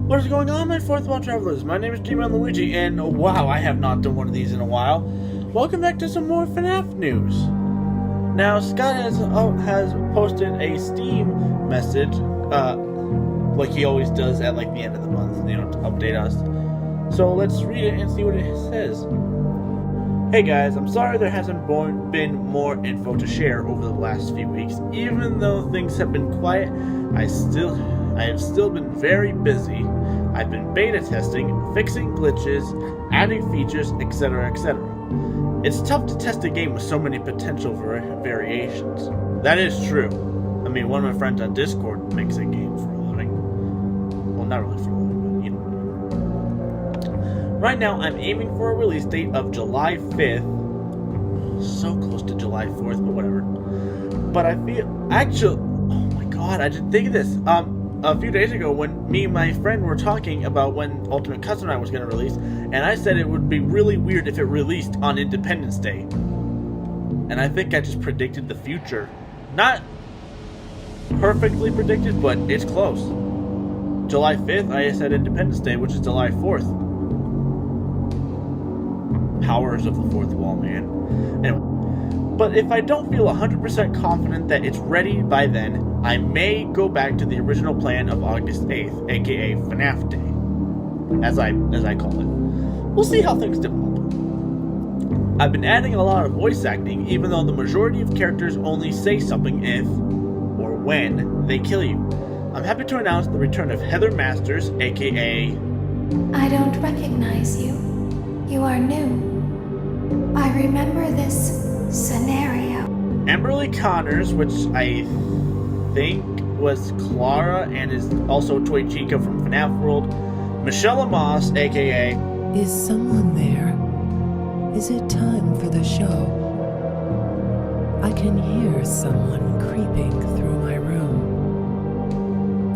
What is going on, my fourth wall travelers? My name is G-Man Luigi, and wow, I have not done one of these in a while. Welcome back to some more FNAF news. Now, Scott has posted a Steam message, like he always does at like the end of the month, to update us. So let's read it and see what it says. Hey guys, I'm sorry there hasn't been more info to share over the last few weeks. Even though things have been quiet, I have still been very busy. I've been beta testing, fixing glitches, adding features, etc, etc. It's tough to test a game with so many potential variations. That is true. I mean, one of my friends on Discord makes a game for a living. Well, not really for a living, but Right now, I'm aiming for a release date of July 5th. So close to July 4th, but whatever. But I feel... Actually... Oh my god, I didn't think of this. A few days ago when me and my friend were talking about when Ultimate Custom Night was going to release, and I said it would be really weird if it released on Independence Day. And I think I just predicted the future. Not perfectly predicted, but it's close. July 5th, I said Independence Day, which is July 4th. Powers of the fourth wall, man. Anyway. But if I don't feel 100% confident that it's ready by then, I may go back to the original plan of August 8th, aka FNAF Day, as I call it. We'll see how things develop. I've been adding a lot of voice acting, even though the majority of characters only say something if, or when, they kill you. I'm happy to announce the return of Heather Masters, aka... I don't recognize you. You are new. I remember this scenario. Amberly Connors, which I think was Clara and is also Toy Chica from FNAF World. Michelle Amos, aka... Is someone there? Is it time for the show? I can hear someone creeping through my room.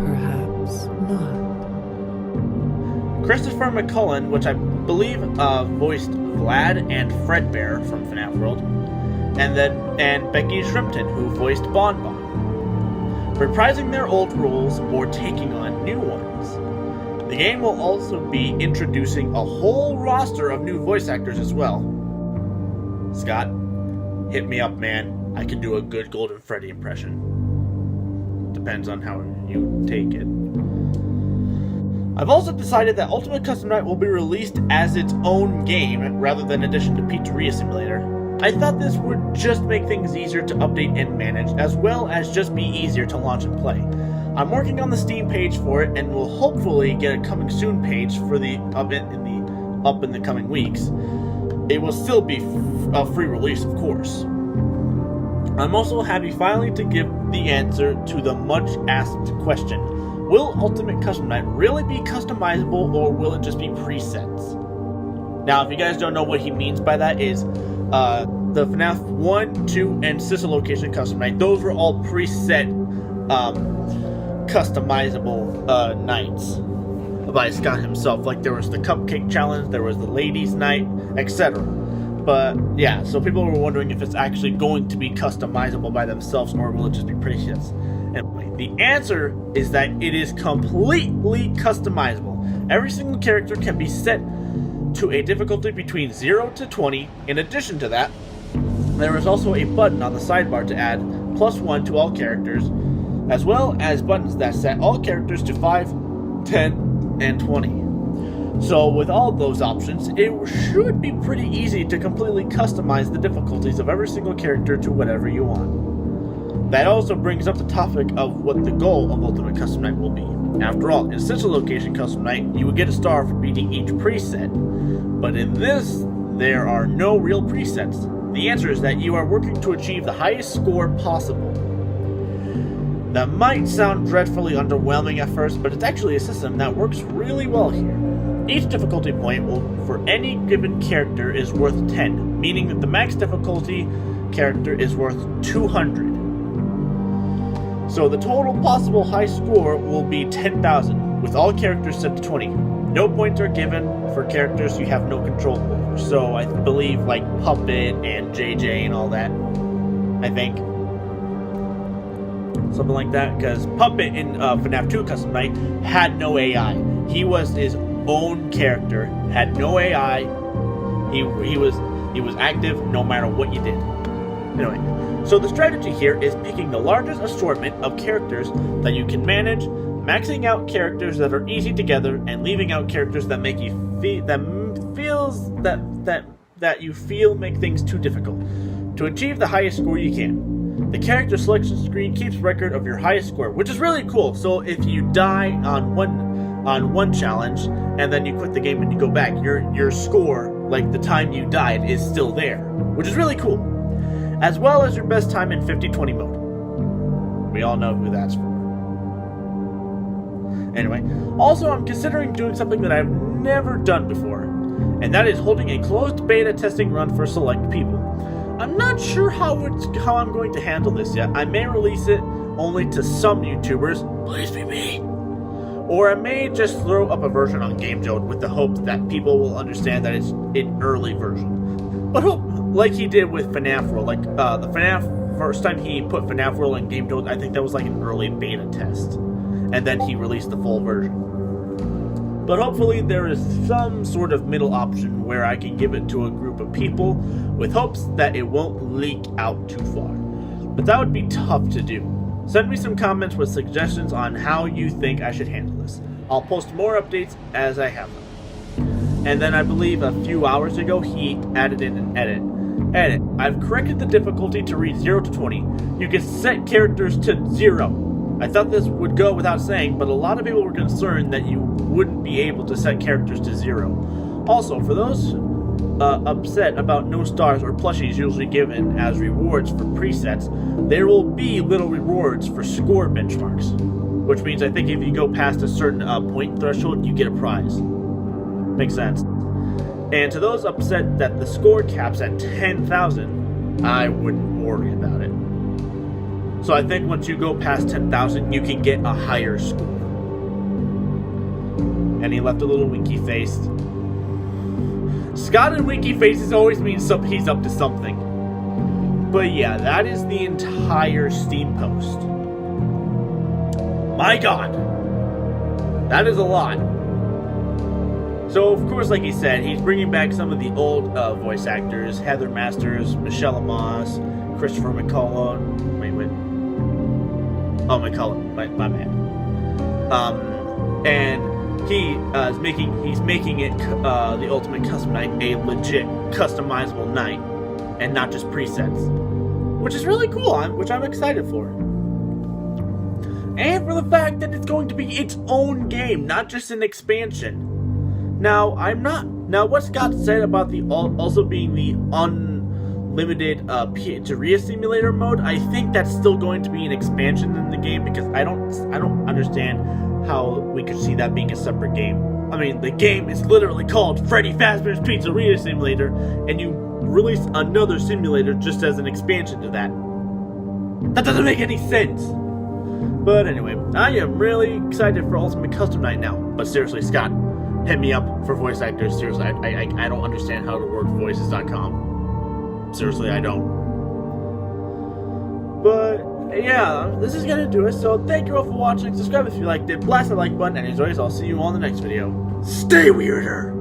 Perhaps not. Christopher McCullen, which I believe voiced Vlad and Fredbear from FNAF World. And Becky Shrimpton, who voiced Bon Bon. Reprising their old roles or taking on new ones. The game will also be introducing a whole roster of new voice actors as well. Scott, hit me up, man. I can do a good Golden Freddy impression. Depends on how you take it. I've also decided that Ultimate Custom Night will be released as its own game rather than addition to Pizzeria Simulator. I thought this would just make things easier to update and manage, as well as just be easier to launch and play. I'm working on the Steam page for it, and will hopefully get a coming soon page for the up in the coming weeks. It will still be a free release, of course. I'm also happy finally to give the answer to the much asked question: will Ultimate Custom Night really be customizable, or will it just be presets? Now, if you guys don't know what he means by that, is the FNAF 1, 2, and Sister Location Custom Night, those were all preset customizable nights by Scott himself. Like, there was the Cupcake Challenge, there was the Ladies Night, etc. But yeah, so people were wondering if it's actually going to be customizable by themselves, or will it just be presets? Anyway, the answer is that it is completely customizable. Every single character can be set to a difficulty between 0 to 20. In addition to that, there is also a button on the sidebar to add +1 to all characters, as well as buttons that set all characters to 5, 10, and 20. So with all those options, it should be pretty easy to completely customize the difficulties of every single character to whatever you want. That also brings up the topic of what the goal of Ultimate Custom Night will be. After all, in Central Location Custom Night, you would get a star for beating each preset. But in this, there are no real presets. The answer is that you are working to achieve the highest score possible. That might sound dreadfully underwhelming at first, but it's actually a system that works really well here. Each difficulty point for any given character is worth 10, meaning that the max difficulty character is worth 200. So the total possible high score will be 10,000, with all characters set to 20. No points are given for characters you have no control over. So I believe like Puppet and JJ and all that, I think. something like that. Because Puppet in FNAF 2 Custom Night had no AI. He was his own character, had no AI. He was active no matter what you did. Anyway, so the strategy here is picking the largest assortment of characters that you can manage, maxing out characters that are easy together, and leaving out characters that make you feel make things too difficult. To achieve the highest score you can. The character selection screen keeps record of your highest score, which is really cool. So if you die on one challenge and then you quit the game and you go back, your score, like the time you died, is still there, which is really cool. As well as your best time in 50-20 mode. We all know who that's for. Anyway, also I'm considering doing something that I've never done before, and that is holding a closed beta testing run for select people. I'm not sure how I'm going to handle this yet. I may release it only to some YouTubers, please be me, or I may just throw up a version on GameJolt with the hopes that people will understand that it's an early version. But hope, like he did with FNAF World, like the FNAF first time he put FNAF World in GameJolt, I think that was like an early beta test, and then he released the full version. But hopefully there is some sort of middle option where I can give it to a group of people with hopes that it won't leak out too far. But that would be tough to do. Send me some comments with suggestions on how you think I should handle this. I'll post more updates as I have them. And then I believe a few hours ago he added in an edit. I've corrected the difficulty to read 0 to 20. You can set characters to 0. I thought this would go without saying, but a lot of people were concerned that you wouldn't be able to set characters to 0. Also, for those upset about no stars or plushies usually given as rewards for presets, there will be little rewards for score benchmarks, which means I think if you go past a certain point threshold, you get a prize. Makes sense. And to those upset that the score caps at 10,000, I wouldn't worry about it. So I think once you go past 10,000, you can get a higher score. And he left a little winky face. Scott and winky faces always means he's up to something. But yeah, that is the entire Steam post. My god! That is a lot. So of course, like he said, he's bringing back some of the old voice actors. Heather Masters, Michelle Amos, Christopher McCullough. Wait. Oh, McCullough, my man. And he's making it the Ultimate Custom Night a legit customizable night, and not just presets, which is really cool. Which I'm excited for, and for the fact that it's going to be its own game, not just an expansion. Now what Scott said about the also being the unlimited pizzeria simulator mode, I think that's still going to be an expansion in the game, because I don't understand how we could see that being a separate game. I mean, the game is literally called Freddy Fazbear's Pizzeria Simulator, and you release another simulator just as an expansion to that. That doesn't make any sense. But anyway, I am really excited for Ultimate Custom Night now. But seriously, Scott, hit me up for voice actors. Seriously, I don't understand how to work voices.com. Seriously, I don't. But yeah, this is gonna do it. So thank you all for watching. Subscribe if you liked it. Blast the like button. And as always, I'll see you all in the next video. Stay weirder.